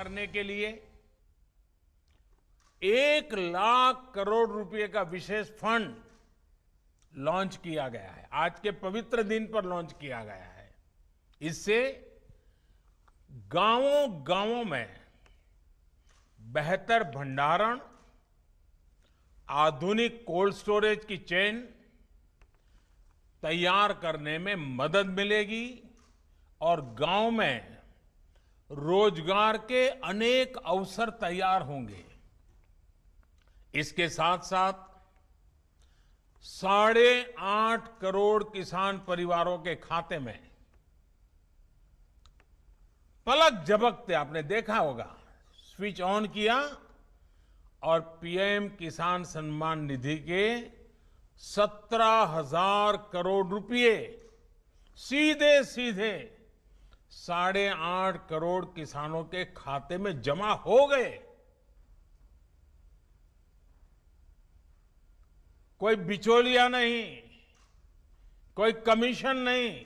करने के लिए 1 लाख करोड़ रुपए का विशेष फंड लॉन्च किया गया है। आज के पवित्र दिन पर लॉन्च किया गया है। इससे गांवों गांवों में बेहतर भंडारण, आधुनिक कोल्ड स्टोरेज की चेन तैयार करने में मदद मिलेगी और गांव में रोजगार के अनेक अवसर तैयार होंगे। इसके साथ साथ 8.5 करोड़ किसान परिवारों के खाते में पलक झपकते आपने देखा होगा, स्विच ऑन किया और पीएम किसान सम्मान निधि के 17,000 करोड़ रुपए सीधे सीधे 8.5 करोड़ किसानों के खाते में जमा हो गए। कोई बिचौलिया नहीं, कोई कमीशन नहीं,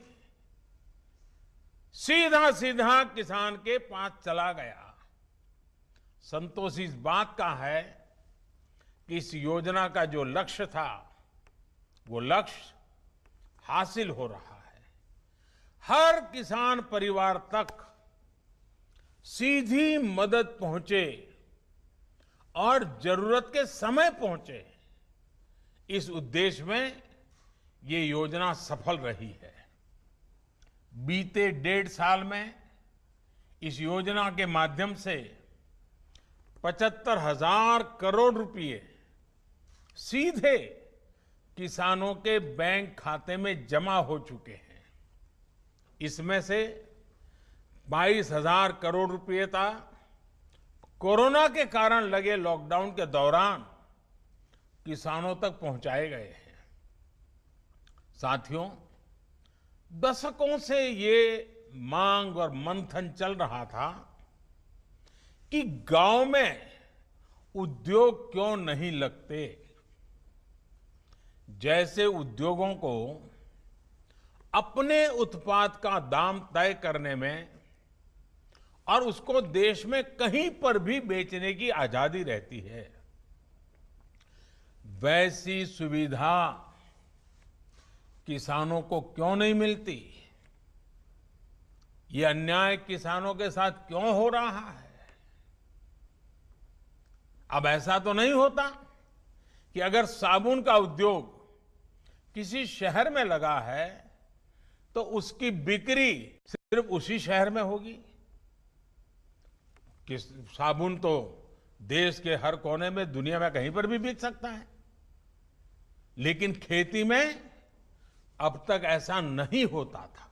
सीधा सीधा किसान के पास चला गया। संतोष इस बात का है कि इस योजना का जो लक्ष्य था वो लक्ष्य हासिल हो रहा है। हर किसान परिवार तक सीधी मदद पहुंचे और जरूरत के समय पहुंचे, इस उद्देश्य में ये योजना सफल रही है। बीते 1.5 साल में इस योजना के माध्यम से 75,000 करोड़ रुपए सीधे किसानों के बैंक खाते में जमा हो चुके हैं। इसमें से 22,000 करोड़ रुपए था कोरोना के कारण लगे लॉकडाउन के दौरान किसानों तक पहुंचाए गए हैं। साथियों, दशकों से ये मांग और मंथन चल रहा था कि गांव में उद्योग क्यों नहीं लगते। जैसे उद्योगों को अपने उत्पाद का दाम तय करने में और उसको देश में कहीं पर भी बेचने की आजादी रहती है, वैसी सुविधा किसानों को क्यों नहीं मिलती। ये अन्याय किसानों के साथ क्यों हो रहा है। अब ऐसा तो नहीं होता कि अगर साबुन का उद्योग किसी शहर में लगा है तो उसकी बिक्री सिर्फ उसी शहर में होगी। कि साबुन तो देश के हर कोने में, दुनिया में कहीं पर भी बिक सकता है, लेकिन खेती में अब तक ऐसा नहीं होता था।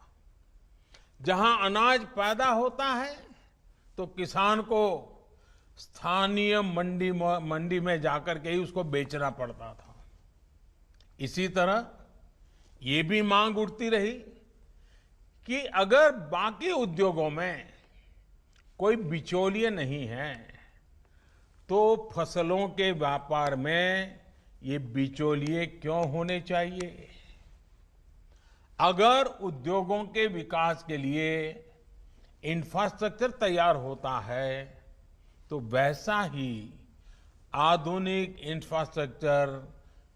जहां अनाज पैदा होता है तो किसान को स्थानीय मंडी में जाकर के ही उसको बेचना पड़ता था। इसी तरह ये भी मांग उठती रही कि अगर बाकी उद्योगों में कोई बिचौलिए नहीं है तो फसलों के व्यापार में ये बिचौलिए क्यों होने चाहिए। अगर उद्योगों के विकास के लिए इंफ्रास्ट्रक्चर तैयार होता है तो वैसा ही आधुनिक इंफ्रास्ट्रक्चर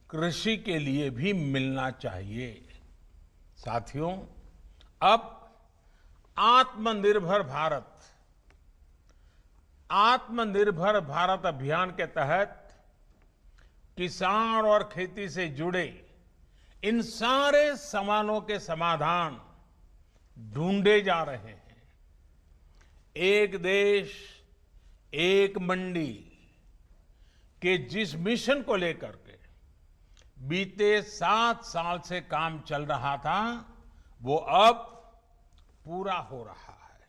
कृषि के लिए भी मिलना चाहिए। साथियों, अब आत्मनिर्भर भारत अभियान के तहत किसान और खेती से जुड़े इन सारे सवालों के समाधान ढूंढे जा रहे हैं। एक देश एक मंडी के जिस मिशन को लेकर के बीते 7 साल से काम चल रहा था वो अब पूरा हो रहा है।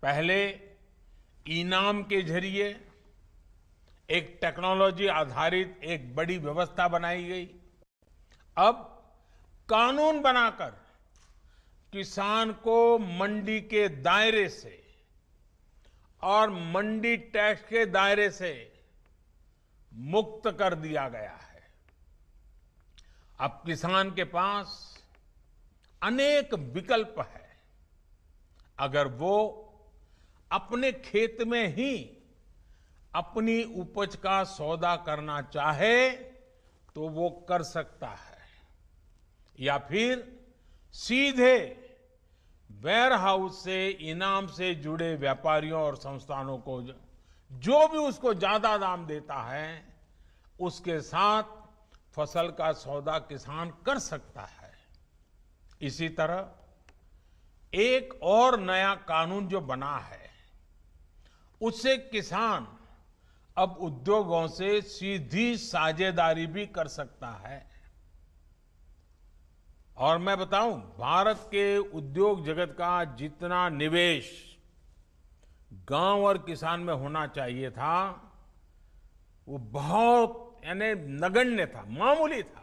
पहले इनाम के जरिए एक टेक्नोलॉजी आधारित एक बड़ी व्यवस्था बनाई गई। अब कानून बनाकर किसान को मंडी के दायरे से और मंडी टैक्स के दायरे से मुक्त कर दिया गया है। अब किसान के पास अनेक विकल्प है। अगर वो अपने खेत में ही अपनी उपज का सौदा करना चाहे तो वो कर सकता है, या फिर सीधे वेयर हाउस से इनाम से जुड़े व्यापारियों और संस्थानों को जो भी उसको ज्यादा दाम देता है उसके साथ फसल का सौदा किसान कर सकता है। इसी तरह एक और नया कानून जो बना है उससे किसान अब उद्योगों से सीधी साझेदारी भी कर सकता है। और मैं बताऊं, भारत के उद्योग जगत का जितना निवेश गांव और किसान में होना चाहिए था वो बहुत यानी नगण्य था, मामूली था।